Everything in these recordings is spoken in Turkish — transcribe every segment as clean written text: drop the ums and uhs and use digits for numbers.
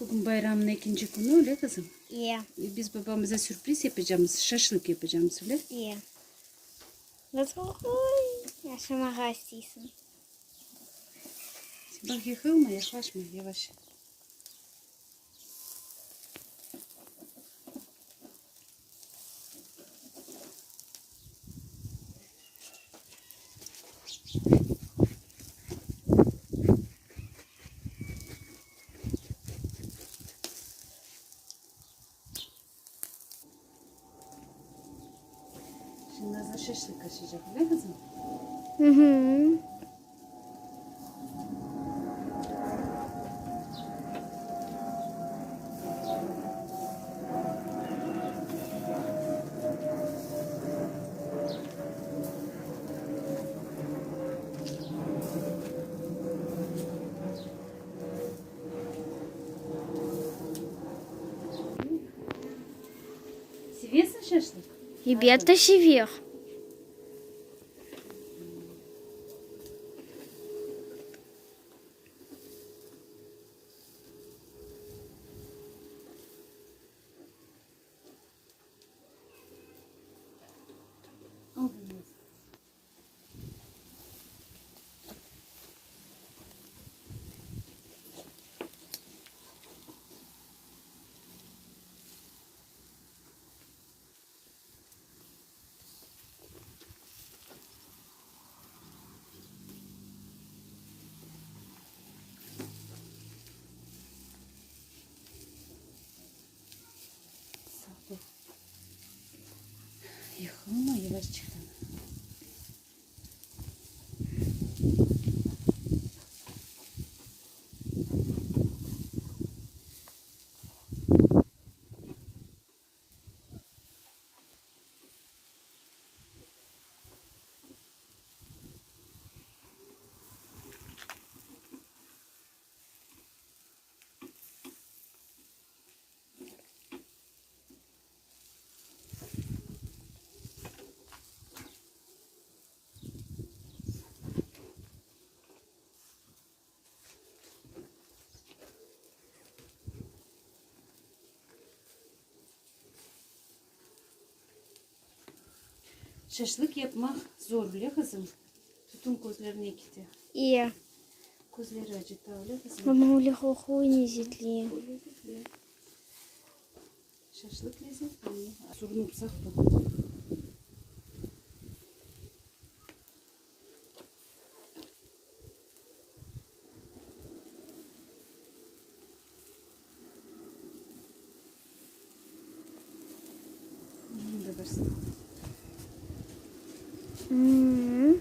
Bugün bayramın ikinci günü öyle kızım. İyi. Biz babamıza sürpriz yapacağımız, şaşlık yapacağımız öyle. İyi. Nasıl? Yaşamak istiyorsun. Bak yıkılma, yaklaşma, yavaş. Şimdi Nazlı şaşlık kaçacak öyle kızım. Hı hı. Seviyorsun şaşlık? Ребята живет. Al bunu. Sağ ol. Yıkılma, yavaş çıkın. Şaşlık yapmak zor bile kızım. Tutun gözlerini ikide. İyi. Gözleri acıdı öyle kızım. Mama öyle kokuyu lezzetli. Şaşlık lezzetli. Sorun upsak bu. Bunu da versin. Hmm.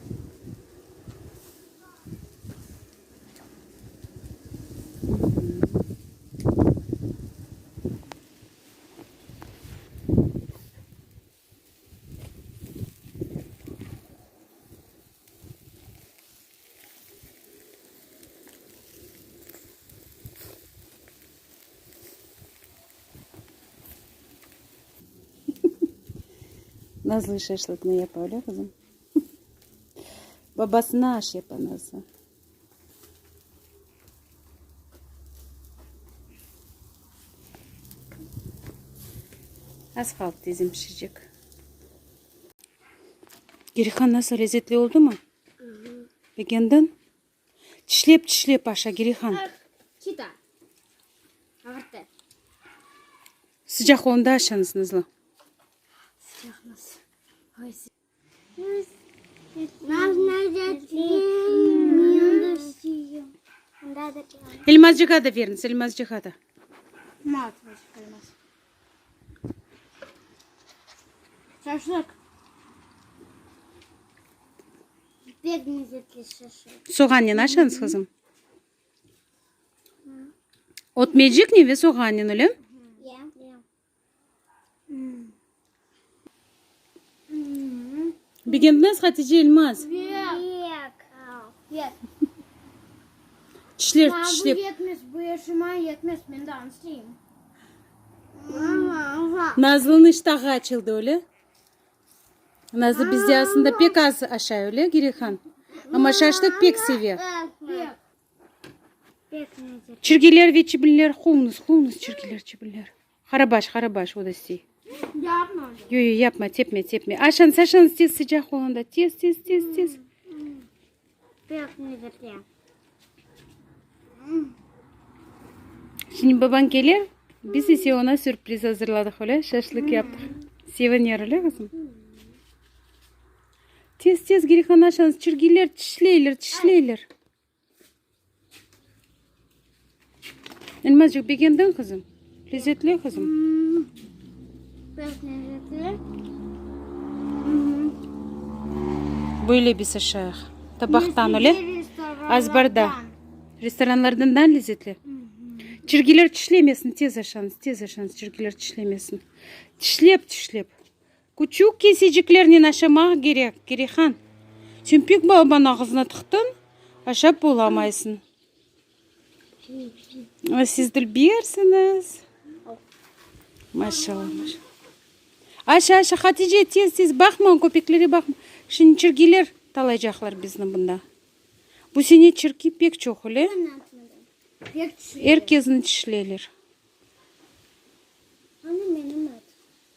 Nazlı şaşlık ne yapar öyle kızım? Babasına aş yapar Nazlı. Az kaldı dizim pişecek. Gerikan nasıl lezzetli oldu mu? Beğendin? Çişlep aşağı Gerikan. Çita. Ağırtı. Sıcak onda aşağınız Nazlı. Sıcak nasıl? Hayır. Nerede? Elmazcığa da verin, elmazcığa da. Şaşlık. Pek lezzetli şaşlık. Soğanını aşağınız kızım. Otmayacak ne ve soğanını öyle mi? Beğendiniz Hatice Elmaz. Çişler. Bu yetmez, bu yaşıma yetmez, ben de anlayayım. Nazlı'nın iştahı açıldı öyle. Nazlı bizde aslında pek az aşağı öyle Gerikan. Ama şaşlık pek seviyor. Pek lezzetli. Çirgiler ve çibiller hunus çirgiler. Harabaş o da si. Yapma. Yo yapma tepme. Aşan tez sıcak olanda tez. Pek lezzetli. Şimdi baban gelir. Biz ise ona sürpriz hazırladık öyle. Şaşlık yaptık. Sevinir öyle kızım. Tez geri kanaşanız çirgiler çişleyler. Elmazcık beğendin kızım. Lezzetli kızım. Pek lezzetli. Böyle bir saşak. Tabaktan öyle. Az bardak. Restoranlardan lezzetli. Çirgiler çişlemesin. Tez aşanız çirgiler çişlemesin. Çişlep. Küçük keseciklerini aşamak gerekhan. Sen pek babanın ağzına tıktın. Aşap bulamayısın. Siz bilbersiniz. Maşallah. Aşağı Hatice tez bakma köpeklere bakma. Şimdi çirgiler talayacaklar bizim bunda. Bu sene çirki pek çok öyle. Pek Herkesin çişleyler. Hani benim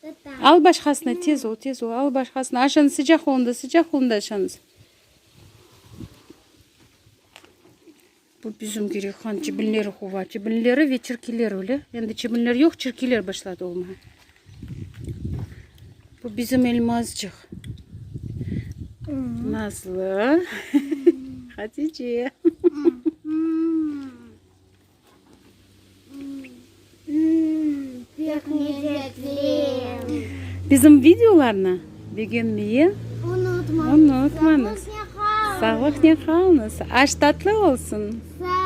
et. Al başkasına tez ol. Al başkasına. Aşanız sıcak olunda aşanız. Bu bizim gerekhan çibinleri kuva. Çibinleri ve çirkiler öyle. Yani çibinler yok çirkiler başladı olmaya. Bu bizim elmazcık. Nazlı. Hatice. Pek lezzetli. Bizim videolarını beğenmeyi Unutmayın. unutmanız. Sağlıkla kalınız. Aş tatlı olsun. Sağ